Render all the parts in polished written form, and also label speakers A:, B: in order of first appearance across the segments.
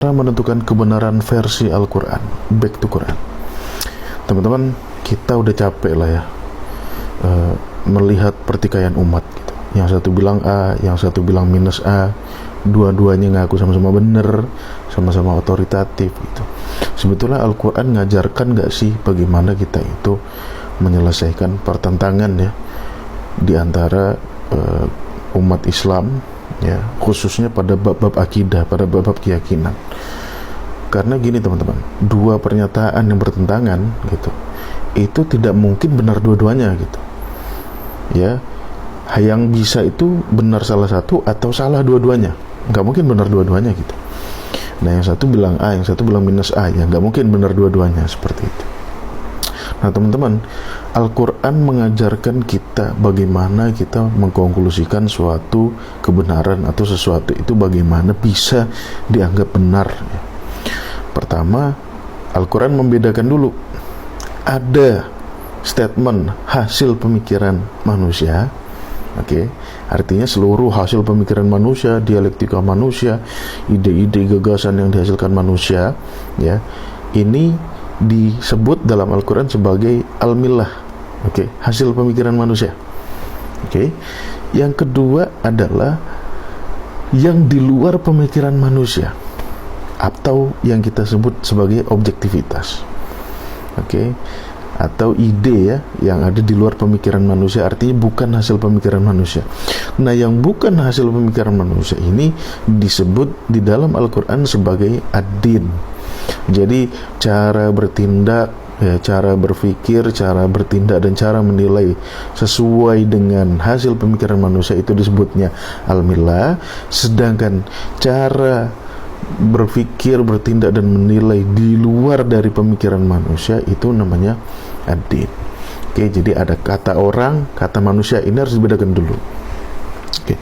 A: cara menentukan kebenaran versi Al-Quran, back to Quran. Teman-teman, kita udah capek lah ya melihat pertikaian umat gitu. Yang satu bilang A, yang satu bilang minus A, dua-duanya ngaku sama-sama benar, sama-sama otoritatif gitu. Sebetulnya Al-Quran ngajarkan gak sih bagaimana kita itu menyelesaikan pertentangan ya di antara umat Islam ya, khususnya pada bab-bab akidah, pada bab-bab keyakinan. Karena gini teman-teman, dua pernyataan yang bertentangan gitu, itu tidak mungkin benar dua-duanya gitu ya. Yang bisa itu benar salah satu atau salah dua-duanya, nggak mungkin benar dua-duanya gitu. Nah, yang satu bilang A, yang satu bilang minus A, ya nggak mungkin benar dua-duanya seperti itu. Nah teman-teman, Al-Quran mengajarkan kita bagaimana kita mengkonklusikan suatu kebenaran atau sesuatu itu bagaimana bisa dianggap benar ya. Pertama, Al-Quran membedakan dulu, ada statement hasil pemikiran manusia. Oke, artinya seluruh hasil pemikiran manusia, dialektika manusia, ide-ide gagasan yang dihasilkan manusia ya, ini disebut dalam Al-Quran sebagai al-millah. Oke, hasil pemikiran manusia. Oke, yang kedua adalah yang di luar pemikiran manusia atau yang kita sebut sebagai objektivitas. Oke, atau ide ya yang ada di luar pemikiran manusia, artinya bukan hasil pemikiran manusia. Nah, yang bukan hasil pemikiran manusia ini disebut di dalam Al-Quran sebagai ad-din. Jadi cara bertindak ya, cara berpikir, cara bertindak dan cara menilai sesuai dengan hasil pemikiran manusia itu disebutnya al-millah. Sedangkan cara berpikir, bertindak dan menilai di luar dari pemikiran manusia itu namanya ad-din. Oke, jadi ada kata orang, kata manusia, ini harus dibedakan dulu. Oke.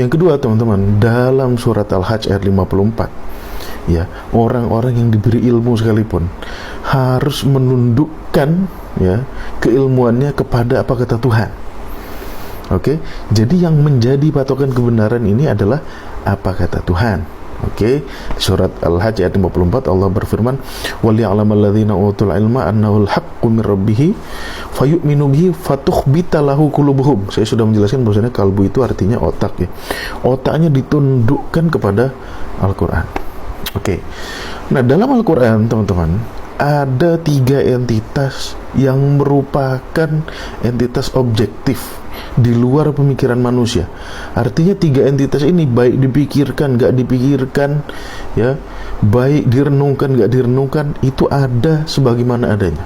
A: Yang kedua teman-teman, dalam surat Al-Hajj ayat 54 ya, orang-orang yang diberi ilmu sekalipun harus menundukkan ya keilmuannya kepada apa kata Tuhan. Oke, jadi yang menjadi patokan kebenaran ini adalah apa kata Tuhan. Oke, surat Al-Hajj ayat 54 Allah berfirman, "Waliya'lamal ladzina utul ilma annahul haqqu mir rabbih fayu'minu bihi fatukhbita lahu qulubuhum." Saya sudah menjelaskan bahwasanya kalbu itu artinya otak ya. Otaknya ditundukkan kepada Al-Qur'an. Oke. Nah, dalam Al-Qur'an teman-teman ada 3 entitas yang merupakan entitas objektif di luar pemikiran manusia. Artinya 3 entitas ini baik dipikirkan, gak dipikirkan ya, baik direnungkan, gak direnungkan, itu ada sebagaimana adanya.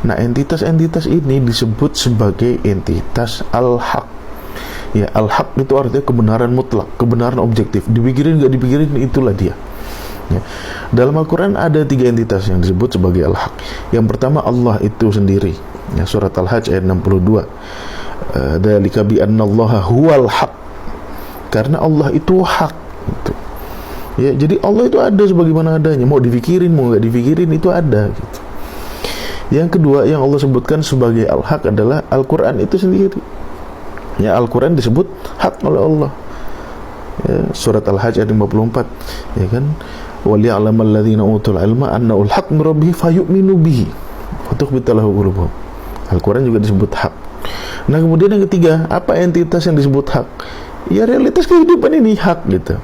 A: Nah, entitas-entitas ini disebut sebagai entitas al-haq ya. Al-haq itu artinya kebenaran mutlak, kebenaran objektif, dipikirin gak dipikirin itulah dia ya. Dalam Al-Quran ada 3 entitas yang disebut sebagai al-haq. Yang pertama Allah itu sendiri ya, surat Al-Hajj ayat 62, dzalika bi annallaha huwal haq, karena Allah itu hak gitu. Ya, jadi Allah itu ada sebagaimana adanya, mau dipikirin mau nggak dipikirin itu ada gitu. Yang kedua yang Allah sebutkan sebagai al-haq adalah Al-Quran itu sendiri ya. Al-Quran disebut hak oleh Allah ya, surat Al-Hajj ayat 54 ya kan, waliya'lamal ladzina utul ilma annahul haq mir rabbih fayu'minu bihi fatukhbita lahu qulubuhum. Al-Quran juga disebut hak. Nah, kemudian yang ketiga, apa entitas yang disebut hak? Ya, realitas kehidupan ini hak gitu.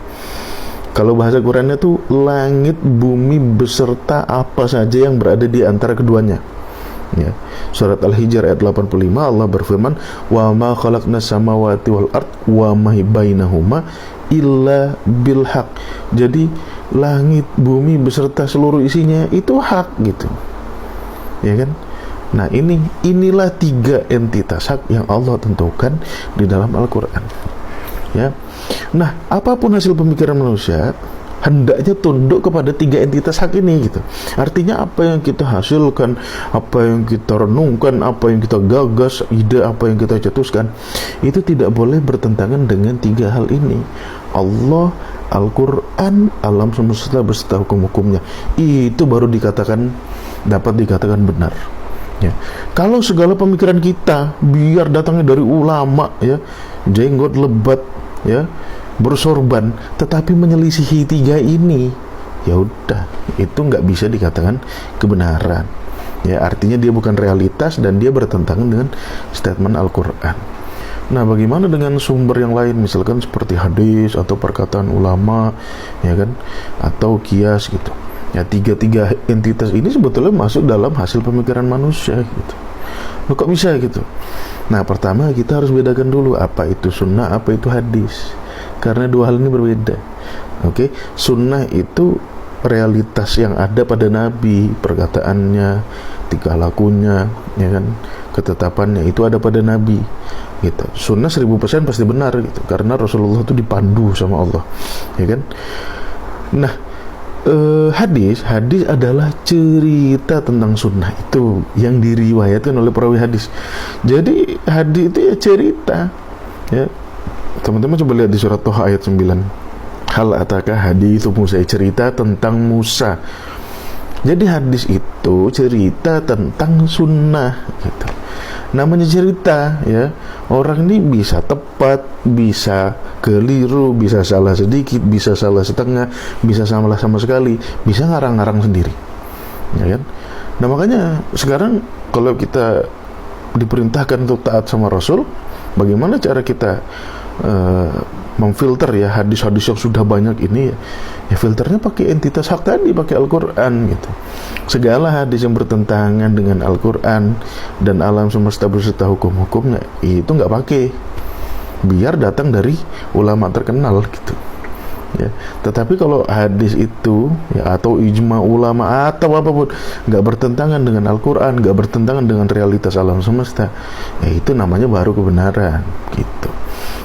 A: Kalau bahasa Qurannya tuh langit, bumi beserta apa saja yang berada di antara keduanya. Ya. Surat Al-Hijr ayat 85 Allah berfirman, "Wa ma khalaqnas samawati wal ard wa ma bainahuma illa bil haq." Jadi langit, bumi beserta seluruh isinya itu hak gitu. Ya kan? Nah, inilah 3 entitas hak yang Allah tentukan di dalam Al-Quran ya. Nah, apapun hasil pemikiran manusia hendaknya tunduk kepada 3 entitas hak ini gitu. Artinya apa yang kita hasilkan, apa yang kita renungkan, apa yang kita gagas, ide apa yang kita cetuskan, itu tidak boleh bertentangan dengan 3 hal ini. Allah, Al-Quran, alam semesta beserta hukum-hukumnya, itu baru dapat dikatakan benar ya. Kalau segala pemikiran kita biar datangnya dari ulama ya, jenggot lebat ya, bersorban, tetapi menyelisihi 3 ini ya udah, itu nggak bisa dikatakan kebenaran. Ya, artinya dia bukan realitas dan dia bertentangan dengan statement Al-Quran. Nah, bagaimana dengan sumber yang lain, misalkan seperti hadis atau perkataan ulama, ya kan, atau kias gitu. Ya, tiga entitas ini sebetulnya masuk dalam hasil pemikiran manusia gitu. Loh, kok bisa gitu? Nah, pertama kita harus bedakan dulu apa itu sunnah, apa itu hadis, karena dua hal ini berbeda. Oke, sunnah itu realitas yang ada pada Nabi, perkataannya, tingkah lakunya, ya kan, ketetapannya itu ada pada Nabi gitu. Sunnah 1000% pasti benar gitu, karena Rasulullah itu dipandu sama Allah, ya kan. Nah, hadis adalah cerita tentang sunnah itu yang diriwayatkan oleh perawi hadis. Jadi hadis itu ya cerita, ya. Teman-teman coba lihat di surat Toha ayat 9. Hal ataka haditsu Musa, cerita tentang Musa. Jadi hadis itu cerita tentang sunnah gitu. Namanya cerita, ya. Orang ini bisa tepat, bisa keliru, bisa salah sedikit, bisa salah setengah, bisa salah sama sekali, bisa ngarang-ngarang sendiri, ya kan. Nah, makanya sekarang kalau kita diperintahkan untuk taat sama Rasul, bagaimana cara kita memfilter ya hadis-hadis yang sudah banyak ini, ya filternya pakai entitas hak tadi, pakai Al-Quran gitu. Segala hadis yang bertentangan dengan Al-Quran dan alam semesta beserta hukum-hukumnya itu nggak pakai, biar datang dari ulama terkenal gitu, ya. Tetapi kalau hadis itu ya, atau ijma ulama atau apapun, nggak bertentangan dengan Al-Quran, nggak bertentangan dengan realitas alam semesta, ya itu namanya baru kebenaran gitu.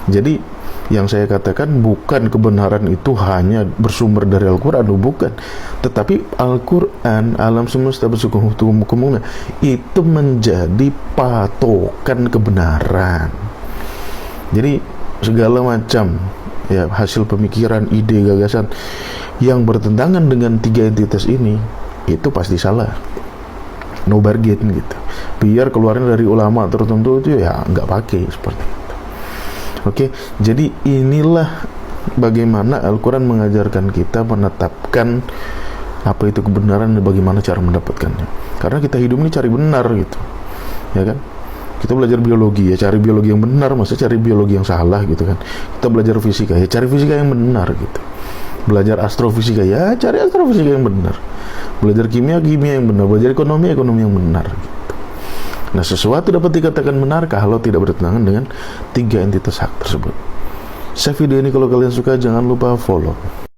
A: Jadi yang saya katakan bukan kebenaran itu hanya bersumber dari Al-Quran, bukan. Tetapi Al-Quran, alam semesta beserta hukum-hukumnya itu menjadi patokan kebenaran. Jadi segala macam ya hasil pemikiran, ide, gagasan yang bertentangan dengan tiga entitas ini itu pasti salah, no bargain gitu. Biar keluarnya dari ulama tertentu itu ya nggak pakai seperti itu. Oke, jadi inilah bagaimana Al-Quran mengajarkan kita menetapkan apa itu kebenaran dan bagaimana cara mendapatkannya. Karena kita hidup ini cari benar gitu, ya kan. Kita belajar biologi, ya cari biologi yang benar, masa cari biologi yang salah gitu kan. Kita belajar fisika, ya cari fisika yang benar gitu. Belajar astrofisika, ya cari astrofisika yang benar. Belajar kimia yang benar. Belajar ekonomi yang benar gitu. Nah, sesuatu dapat dikatakan benar kalau tidak bertentangan dengan tiga entitas hak tersebut. Share video ini kalau kalian suka, jangan lupa follow.